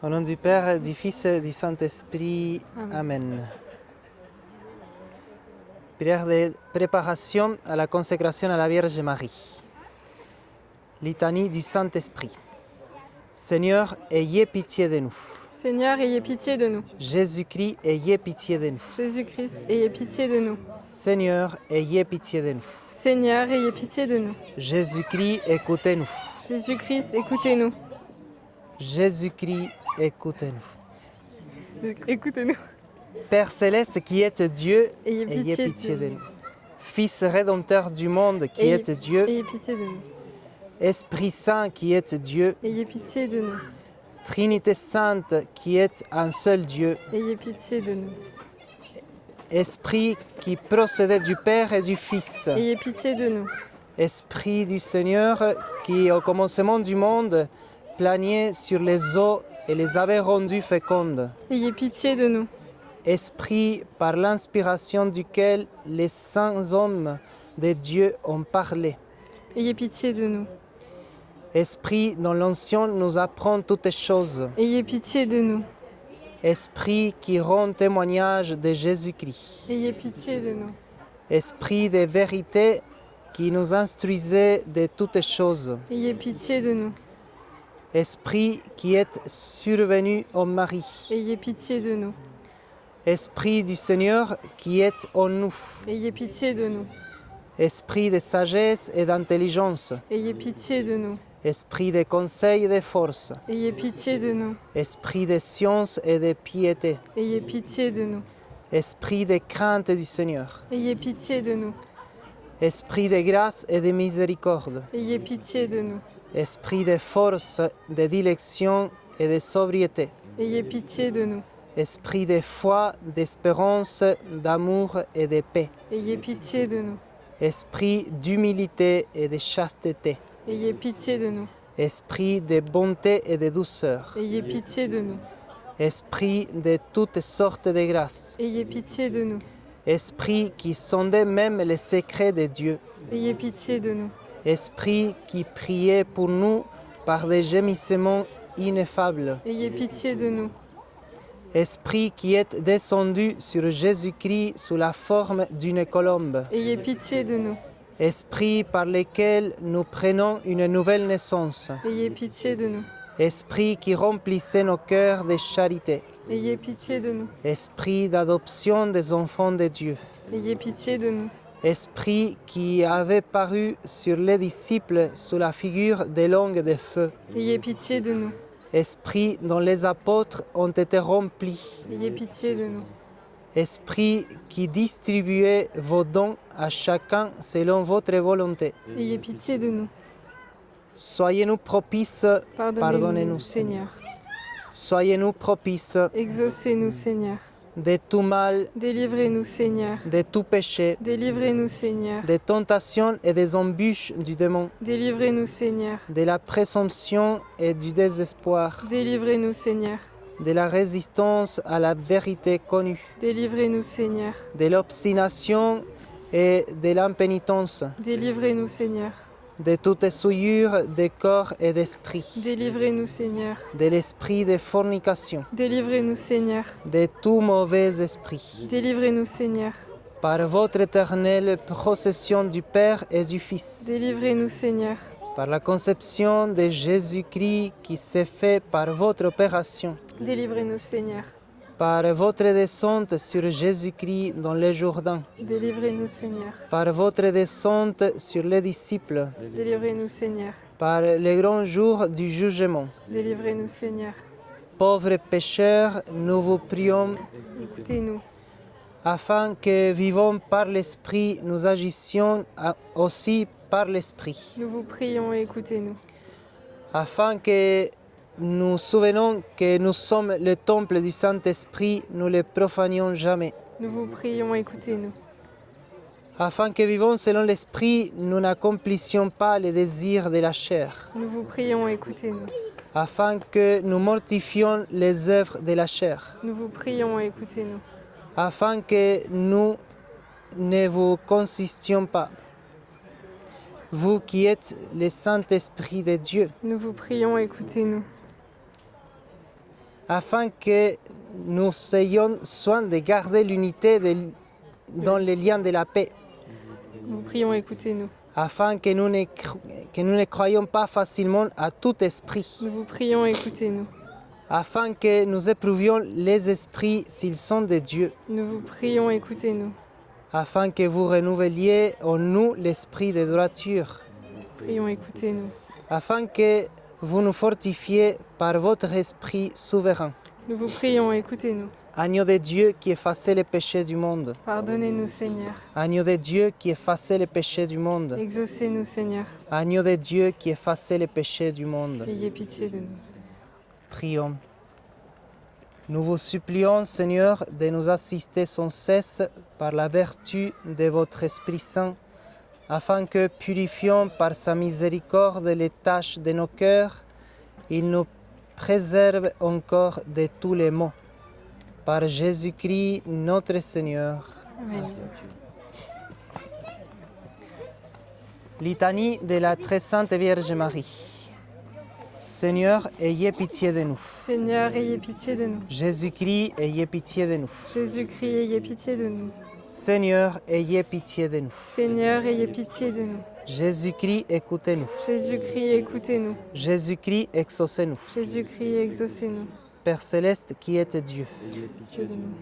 Au nom du Père, du Fils et du Saint-Esprit. Amen. Amen. Prière de préparation à la consécration à la Vierge Marie. Litanie du Saint-Esprit. Seigneur, ayez pitié de nous. Seigneur, ayez pitié de nous. Jésus-Christ, ayez pitié de nous. Jésus-Christ, ayez pitié de nous. Seigneur, ayez pitié de nous. Seigneur, ayez pitié de nous. Jésus-Christ, écoutez-nous. Jésus-Christ, écoutez-nous. Jésus-Christ, écoutez-nous. Écoutez-nous. Père céleste qui êtes Dieu, Ayez ayez pitié pitié de de nous. nous. Fils rédempteur du monde qui êtes Dieu, Ayez pitié de nous. Esprit Saint qui êtes Dieu, Ayez pitié de nous. Trinité Sainte qui est un seul Dieu, Ayez pitié de nous. Esprit qui procède du Père et du Fils, Ayez pitié de nous. Esprit du Seigneur qui au commencement du monde planiez sur les eaux et les avait rendues fécondes. Ayez pitié de nous. Esprit par l'inspiration duquel les saints hommes de Dieu ont parlé. Ayez pitié de nous. Esprit dont l'onction nous apprend toutes choses. Ayez pitié de nous. Esprit qui rend témoignage de Jésus-Christ. Ayez pitié de nous. Esprit de vérité qui nous instruisait de toutes choses. Ayez pitié de nous. Esprit qui est survenu au Marie. Ayez pitié de nous. Esprit du Seigneur qui est en nous. Ayez pitié de nous. Esprit de sagesse et d'intelligence. Ayez pitié de nous. Esprit de conseil et de force. Ayez pitié de nous. Esprit de science et de piété. Ayez pitié de nous. Esprit de crainte du Seigneur. Ayez pitié de nous. Esprit de grâce et de miséricorde. Ayez pitié de nous. Esprit de force, de dilection et de sobriété. Ayez pitié de nous. Esprit de foi, d'espérance, d'amour et de paix. Ayez pitié de nous. Esprit d'humilité et de chasteté. Ayez pitié de nous. Esprit de bonté et de douceur. Ayez pitié de nous. Esprit de toutes sortes de grâces. Ayez pitié de nous. Esprit qui sondait même les secrets de Dieu. Ayez pitié de nous. Esprit qui priait pour nous par des gémissements ineffables. Ayez pitié de nous. Esprit qui est descendu sur Jésus-Christ sous la forme d'une colombe. Ayez pitié de nous. Esprit par lequel nous prenons une nouvelle naissance. Ayez pitié de nous. Esprit qui remplissait nos cœurs de charité. Ayez pitié de nous. Esprit d'adoption des enfants de Dieu. Ayez pitié de nous. Esprit qui avait paru sur les disciples sous la figure des langues de feu. Ayez pitié de nous. Esprit dont les apôtres ont été remplis. Ayez pitié de nous. Esprit qui distribuait vos dons à chacun selon votre volonté. Ayez pitié de nous. Soyez-nous propices, Pardonnez-nous, Seigneur. Soyez-nous propices Exaucez-nous, Seigneur. de tout mal, Délivrez-nous, Seigneur. de tout péché, Délivrez-nous, Seigneur. des tentations et des embûches du démon, Délivrez-nous, Seigneur. de la présomption et du désespoir, Délivrez-nous, Seigneur. de la résistance à la vérité connue, Délivrez-nous, Seigneur. de l'obstination et de l'impénitence, Délivrez-nous, Seigneur. de toute souillure de corps et d'esprit, Délivrez-nous, Seigneur. de l'esprit de fornication, Délivrez-nous, Seigneur. de tout mauvais esprit, Délivrez-nous, Seigneur. par votre éternelle procession du Père et du Fils, Délivrez-nous, Seigneur. par la conception de Jésus-Christ qui s'est fait par votre opération, Délivrez-nous, Seigneur. par votre descente sur Jésus-Christ dans le Jourdain, Délivrez-nous, Seigneur. par votre descente sur les disciples, Délivrez-nous, Seigneur. par le grand jour du jugement. Délivrez-nous, Seigneur. Pauvres pécheurs, nous vous prions, Écoutez-nous. afin que, vivant par l'Esprit, nous agissions aussi par l'Esprit, Nous vous prions et écoutez-nous. afin que nous souvenons que nous sommes le temple du Saint-Esprit, nous ne le profanions jamais, Nous vous prions et écoutez-nous. afin que, vivant selon l'Esprit, nous n'accomplissions pas les désirs de la chair, Nous vous prions et écoutez-nous. afin que nous mortifions les œuvres de la chair, Nous vous prions et écoutez-nous. afin que nous ne vous consistions pas. Vous qui êtes le Saint-Esprit de Dieu, Nous vous prions et écoutez-nous. afin que nous ayons soin de garder l'unité dans les liens de la paix, Nous vous prions, écoutez-nous. afin que que nous ne croyions pas facilement à tout esprit, Nous vous prions, écoutez-nous. afin que nous éprouvions les esprits s'ils sont de Dieu, Nous vous prions, écoutez-nous. afin que vous renouveliez en nous l'esprit de droiture, Prions, écoutez-nous. afin que vous nous fortifiez par votre esprit souverain. Nous vous prions, écoutez-nous. Agneau de Dieu qui effacez les péchés du monde. Pardonnez-nous, Seigneur. Agneau de Dieu qui effacez les péchés du monde. Exaucez-nous, Seigneur. Agneau de Dieu qui effacez les péchés du monde. Ayez pitié de nous. Prions. Nous vous supplions, Seigneur, de nous assister sans cesse par la vertu de votre Esprit Saint, afin que, purifiant par sa miséricorde les tâches de nos cœurs, il nous préserve encore de tous les maux. Par Jésus-Christ, notre Seigneur. Amen. Litanie de la très sainte Vierge Marie. Seigneur, ayez pitié de nous. Seigneur, ayez pitié de nous. Jésus-Christ, ayez pitié de nous. Jésus-Christ, ayez pitié de nous. Seigneur, ayez pitié de nous. Seigneur, ayez pitié de nous. Jésus-Christ, écoutez-nous. Jésus-Christ, écoutez-nous. Jésus-Christ, exaucez-nous. Jésus-Christ, exaucez-nous. Père céleste qui êtes Dieu, Ayez pitié de nous.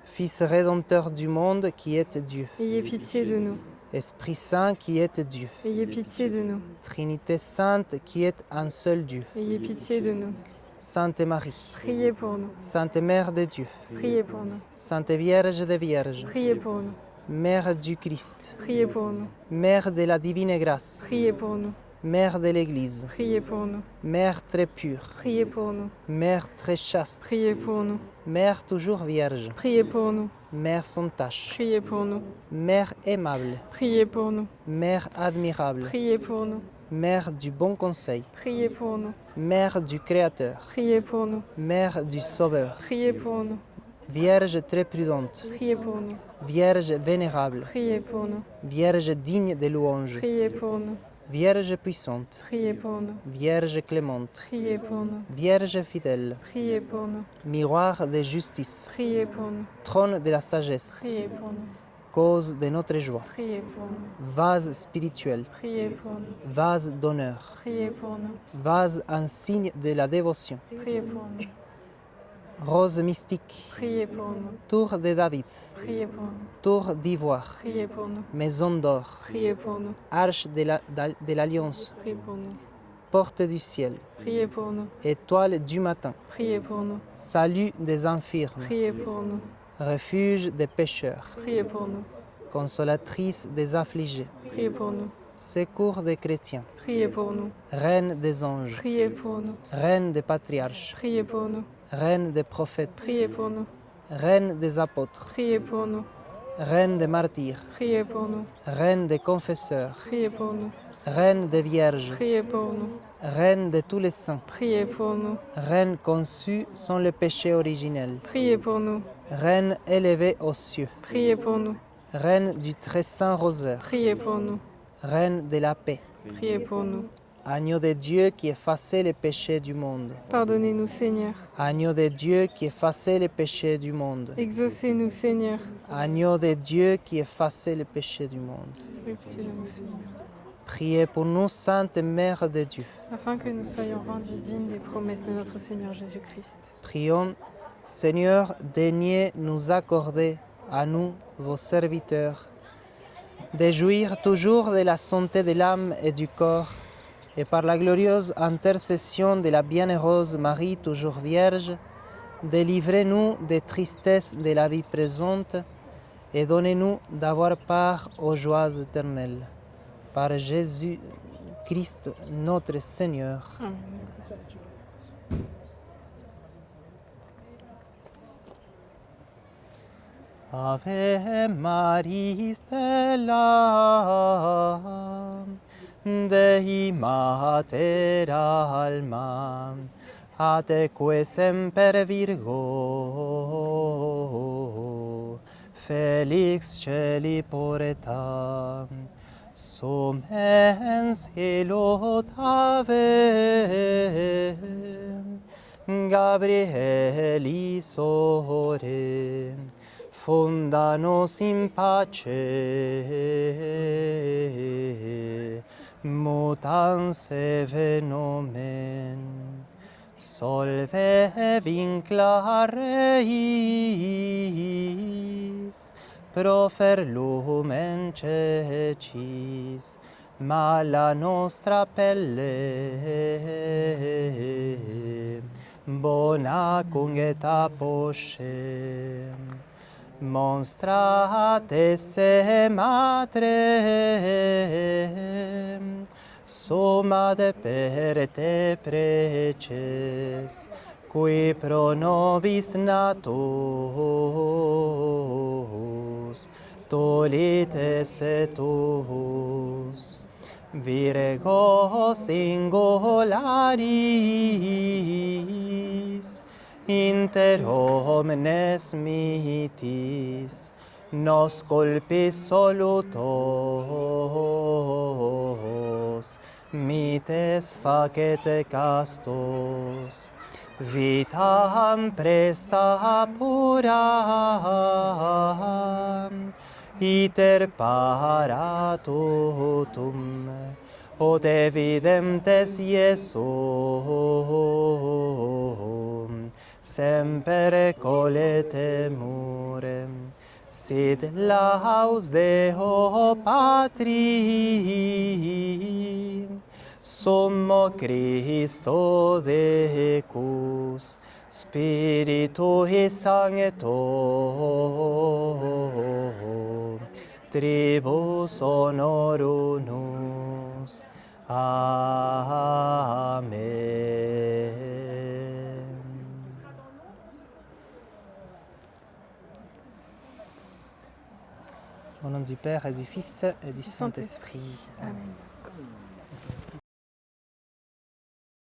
Fils rédempteur du monde qui êtes Dieu, Ayez pitié de nous. Esprit Saint qui êtes Dieu, Ayez pitié de nous. Trinité sainte qui est un seul Dieu, Ayez pitié de nous. Sainte Marie, Priez pour nous. Sainte Mère de Dieu, Priez pour nous. Sainte Vierge des Vierges, Priez pour nous. Mère du Christ, Priez pour nous. Mère de la divine grâce, Priez pour nous. Mère de l'Église, Priez pour nous. Mère très pure, Priez pour nous. Mère très chaste, Priez pour nous. Mère toujours vierge, Priez pour nous. Mère sans tache, Priez pour nous. Mère aimable, Priez pour nous. Mère admirable, Priez pour nous. Mère du bon conseil, Priez pour nous. Mère du Créateur, Priez pour nous. Mère du Sauveur, Priez pour nous. Vierge très prudente, Priez pour nous. Vierge vénérable, Priez pour nous. Vierge digne de louange, Priez pour nous. Vierge puissante, Priez pour nous. Vierge clémente, Priez pour nous. Vierge fidèle, Priez pour nous. miroir de justice, Priez pour nous. trône de la sagesse, Priez pour nous. cause de notre joie, Priez pour nous. vase spirituel, Priez pour nous. vase d'honneur, Priez pour nous. vase en signe de la dévotion, Priez pour nous. rose mystique, Priez pour nous. tour de David, Priez pour nous. tour d'ivoire, Priez pour nous. maison d'or, Priez pour nous. arche de l'alliance, Priez pour nous. porte du ciel, Priez pour nous. étoile du matin, Priez pour nous. salut des infirmes, Priez pour nous. refuge des pécheurs, Priez pour nous. consolatrice des affligés, Priez pour nous. secours des chrétiens, Priez pour nous. reine des anges, Priez pour nous. reine des patriarches, Priez pour nous. reine des prophètes, Priez pour nous. reine des apôtres, Priez pour nous. reine des martyrs, Priez pour nous. reine des confesseurs, Priez pour nous. reine des vierges, Priez pour nous. reine de tous les saints, Priez pour nous. reine conçue sans le péché originel, Priez pour nous. reine élevée aux cieux, Priez pour nous. reine du très saint rosaire, Priez pour nous. reine de la paix, Priez pour nous. agneau de Dieu qui effacez les péchés du monde, Pardonnez-nous, Seigneur. agneau de Dieu qui effacez les péchés du monde, Exaucez-nous, Seigneur. agneau de Dieu qui effacez les péchés du monde. Ayez pitié de nous, Seigneur. Priez pour nous, Sainte Mère de Dieu. Afin que nous soyons rendus dignes des promesses de notre Seigneur Jésus-Christ. Prions, Seigneur, daignez nous accorder à nous, vos serviteurs, de jouir toujours de la santé de l'âme et du corps, et par la glorieuse intercession de la bienheureuse Marie, toujours Vierge, délivrez-nous des tristesses de la vie présente et donnez-nous d'avoir part aux joies éternelles. Par Jésus-Christ, notre Seigneur. Amen. Ave Maria stella Dei mater alma atque semper Virgo Felix celi porta Sumens ilot ave Gabrielis ore, fonda nos in pace, mutans eve nomen, solve vincla reis, profer lumen cecis, mala nostra pelle, bona cungeta posce, monstrat esse matre, somat per te preces, qui pro nobis natus, tolites etus. Virgo singularis, inter homines mitis, nos culpis solutos, mites facete castos, vitam presta puram, iter paratutum, od evidentes Iesum, semper coletemurem, sit laus Deo Patri, Summo Christo Decus, Spiritui Sancto, Tribus honorum nos. Amen. Au nom du Père et du Fils et du Saint-Esprit. Amen.